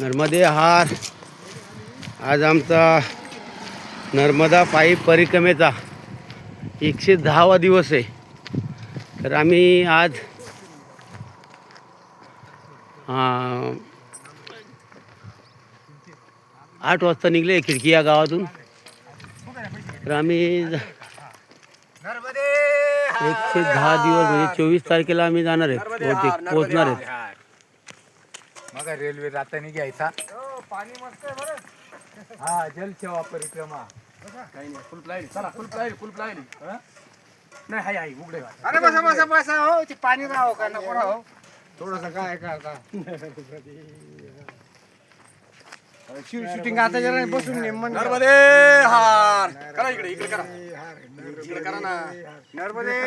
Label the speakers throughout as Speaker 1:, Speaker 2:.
Speaker 1: नर्मदे हार. आज आमचा नर्मदा पायी परिक्रमेचा 110वा दिवस आहे. तर आम्ही आज 8 वाजता निघले खिडकी या गावातून. तर आम्ही 110 दिवस म्हणजे 24 तारखेला आम्ही जाणार आहेत, पोहोचणार आहेत.
Speaker 2: मग रेल्वे जाताना घ्यायचा. पाणी मस्त आहे बरं. हा जलसेवा परिक्रमा काही नाही. फुल प्लाईन चला. फुल प्लाईन नाही. हाय हाय उघडे. अरे बसा हो. ते पाणी राहो का नको राहो. थोडंसं काय करता शूटिंग आता जरा बसून नर्मदे हार करा. इकडे करा. इकडे करा ना. नर्मदे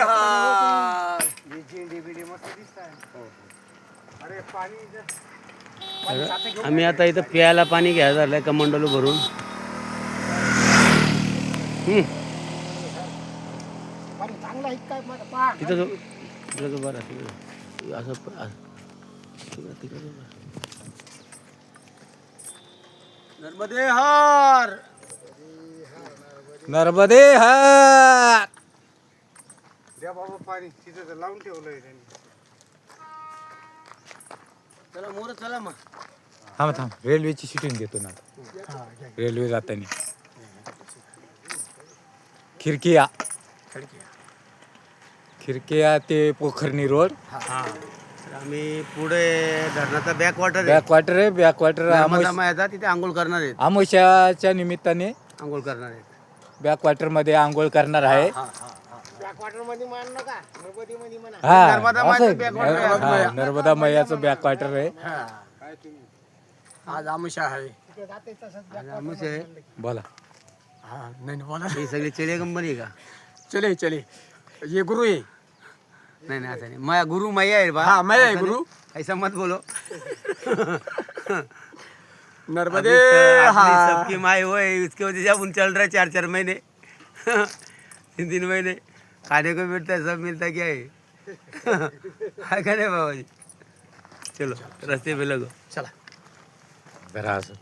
Speaker 2: हार. मस्त दिसताय. अरे पाणी
Speaker 1: आम्ही आता इथं प्यायला पाणी घ्यायला झालंय कमंडलू भरून. तिथं जो बरं असं नर्मदे हार.
Speaker 2: नर्मदे हार. द्या बाबा पाणी. तिथं लावून ठेवलंय त्यांनी.
Speaker 1: चला मोर चला मग.
Speaker 2: थांब रेल्वेची शूटिंग घेतो ना. रेल्वे जाताना खिरकिया ते पोखरणी रोड.
Speaker 1: आम्ही पुढे धरणाचा बॅकवॉटर
Speaker 2: आहे. बॅकवॉटर
Speaker 1: मायाचा तिथे आंघोळ करणार आहेत.
Speaker 2: आमोशाच्या निमित्ताने
Speaker 1: आंघोळ करणार आहेत.
Speaker 2: बॅकवॉटर मध्ये आंघोळ करणार आहे. नर्मदा मैयाचं बॅकवॉटर आहे.
Speaker 1: आज आमुषा आहे.
Speaker 2: बोला.
Speaker 1: नाही बोला. ही सगळी चले कंपनी आहे का?
Speaker 2: चले ये गुरु आहे.
Speaker 1: नहीं ऐसा नहीं. मैं गुरु मैया है.
Speaker 2: हाँ मैं है गुरु.
Speaker 1: ऐसा मत बोलो.
Speaker 2: नर्मदे
Speaker 1: सबकी माई वो है. इसके वजह से अपन चल रहा है 4-4 महीने 3-3 महीने खाने को मिलता है. सब मिलता क्या है. है का नहीं बाबा जी. चलो रास्ते पे लगो.
Speaker 2: चला जरा असं.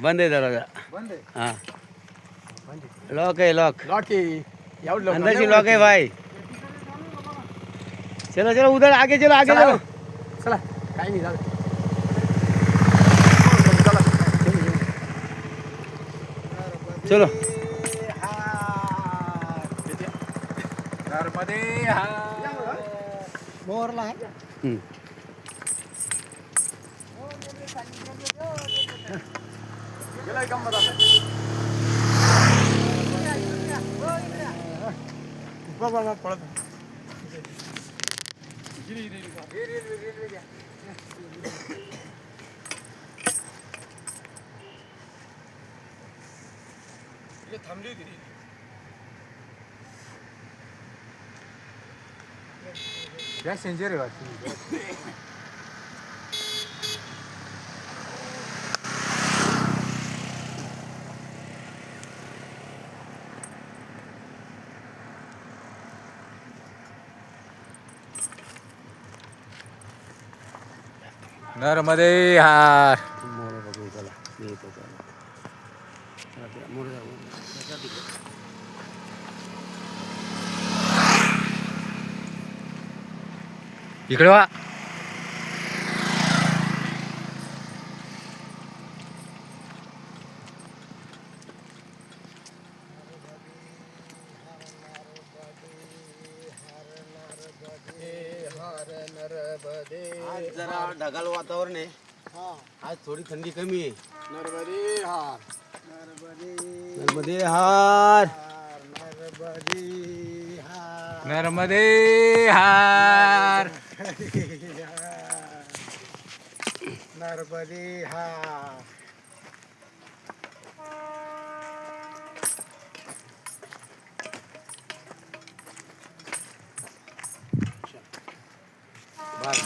Speaker 1: बंद है दरवाजा.
Speaker 2: बंद आहे.
Speaker 1: हाँ लॉक है. लॉक
Speaker 2: आहे.
Speaker 1: अंदर से लॉक है भाई. चलो उधर आगे चलो.
Speaker 2: चला काही नाही झालं.
Speaker 1: चलो.
Speaker 2: नर्मदे हार. मोरला आहे. गेलाय गंमत आता. बाबा पळत. थांबली होती. पॅसेंजर आहे वाटतं. नर्मदे हार. इकडे वा.
Speaker 1: आज जरा ढगाळ वातावरण आहे. आज थोडी थंडी कमी आहे.
Speaker 2: नर्मदे हार.
Speaker 1: नर्मदे हार.
Speaker 2: नर्मदे हार.
Speaker 3: नर्मदे हार.
Speaker 1: बस